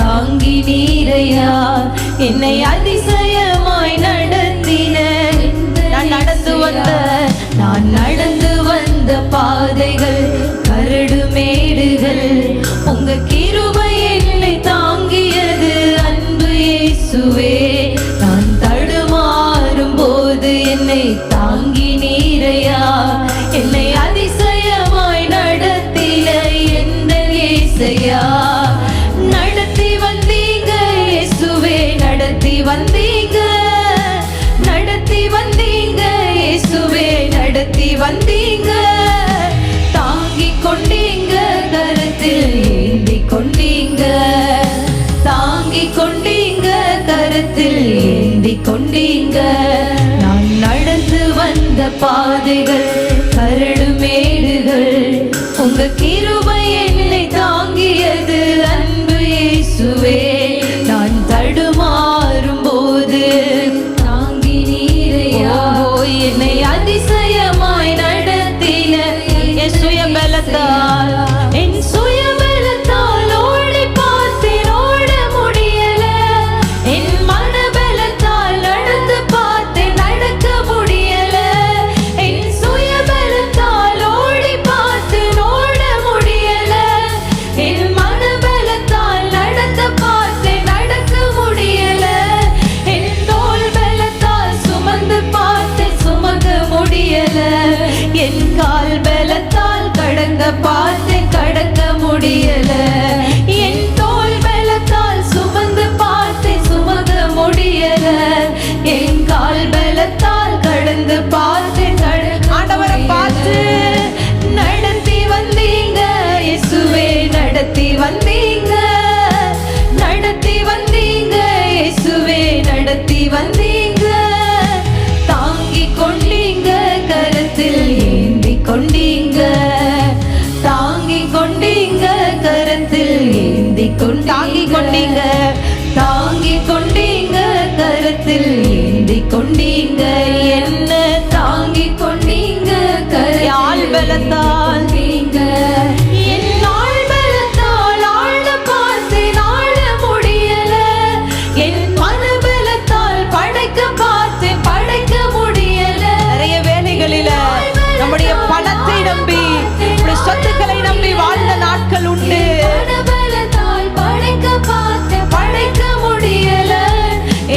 தாங்கி நீரையா, என்னை அதிசயமாய் நடத்தின. நான் நடந்து வந்த பாதைகள் கரடு மேடுகள், உங்க கிருபை என்னை தாங்கியது அன்பு இயேசுவே. நான் தடுமாறும் போது என்னை தாங்கி நீரையா, என்னை அதிசயமாய் நடத்தின எந்த இயேசையா. நடத்தி வந்தீங்க இயேசுவே, நடத்தி வந்தீங்க, நடத்தி வந்தீங்க இயேசுவே, நடத்தி வந்தீங்க. தாங்கிக் கொண்டீங்க, கரத்தில் ஏந்தி கொண்டீங்க, தாங்கிக் கொண்டீங்க, கரத்தில் ஏந்தி கொண்டீங்க. நான் நடந்து வந்த பாதைகள் கரடு மேடுகள், உங்க கிருபை என்னை தாங்கியது அன்பு இயேசுவே. நான் தடுமாறும் போது தாங்கி நீரையா, என்னை அதிசயமாய் நடத்தின என் சுயபலத்தால், என் சுயபலத்தால் ஓடி பார்த்தேன், ஓட முடியல. என் மனபலத்தால் நடந்து பார்த்தேன், நடக்க முடியல. என் சுயபலத்தால் ஓடி பார்த்தேன், ஓட முடியல. என் மனபலத்தால் நடந்து பார்த்தேன், நடக்க முடியல. என் தோள் பலத்தால் சுமந்து பார்த்தேன், சுமக்க முடியல. என் கால் பலத்தால் கடக்க பார்த்தேன், கடக்க முடியல. என் தோள் பலத்தால் சுமந்து பார்த்தேன், சுமக்க முடியல. என் கால் பலத்தால் கடந்து பார்த்தேன், ஆண்டவரை பார்த்து நடத்தி வந்தீங்க இயேசுவே, நடத்தி வந்தீங்க, நடத்தி வந்தீங்க இயேசுவே, நடத்தி வந்தீங்க. தாங்கிக் கொண்டீங்க, கரத்தில் ஏந்தி கொண்டீங்க, தாங்கிக் கொண்டீங்க, கரத்தில் ஏந்தி தாங்கிக் கொண்டீங்க, தாங்கிக் கொண்டீங்க, கரத்தில் ஏந்தி கொண்டீங்க. என்ன தாங்கிக் கொண்டீங்க, கரத்தில் பலத்தால் நீங்க. என் ஆள் பலத்தால் ஆழ பார்த்தேன், ஆழ முடியல. என் மனபலத்தால் படைக்க பார்த்தேன், படைக்க முடியல. நிறைய வேலைகளில நம்முடைய பணத்தை நம்பி, நம்முடைய சொத்துக்களை நம்பி வாழ்ந்த நாட்கள் உண்டு. மனபலத்தால் படைக்க பார்த்தேன், படைக்க முடியல.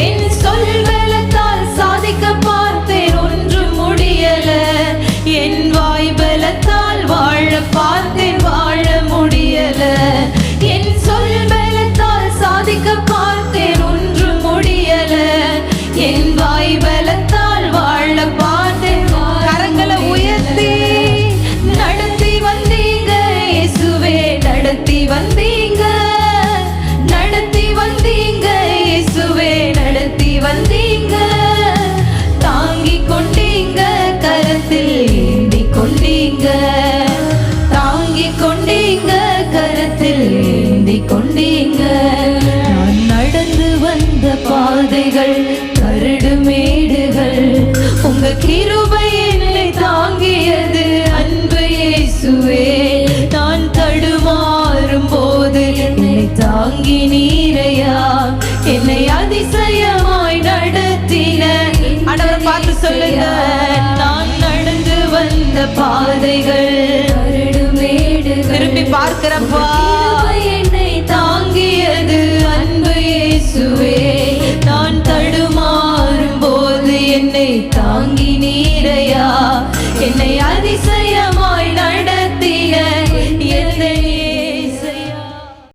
என் சொல் பலத்தால் சாதிக்க பார்த்தேன், ஒன்றும் முடியல. என் வாய் பலத்தால் வாழ பார்த்தேன், வாழ முடியல. என் சொல் பலத்தால் சாதிக்க பார்த்தேன், ஒன்றும் முடியல. என் வாய் பலத்தால் வாழ பார்த்தேன். கரங்களை உயர்த்தி நடத்தி வந்தீங்க இயேசுவே, நடத்தி வந்தீங்க, நடத்தி வந்தீங்க இயேசுவே, நடத்தி வந்தீங்க. தாங்கிக் கொண்டீங்க, கரத்தில் ஏந்தி கொண்டீங்க, தாங்கிக் கொண்டீங்க, கரத்தில் ஏந்தி கொண்டீங்க. நான் நடந்து வந்த பாதைகள் கரடு மேடுகள், உங்க கிருபை என்னை தாங்கியது அன்பு இயேசுவே. நான் தடுமாறும் போது என்னை தாங்கி நீரையா, என்னை அதிசயமாய் நடத்தின. ஆண்டவர் பார்த்து சொல்லுங்க, நான் நடந்து வந்த பாதைகள் கரடு மேடுகள். திரும்பி பார்க்கிறப்பா, என்னை தாங்கியது அன்பு இயேசுவே. நான் தடுமாறும் போது என்னை தாங்கி நீரையா, என்னை அதிசயம்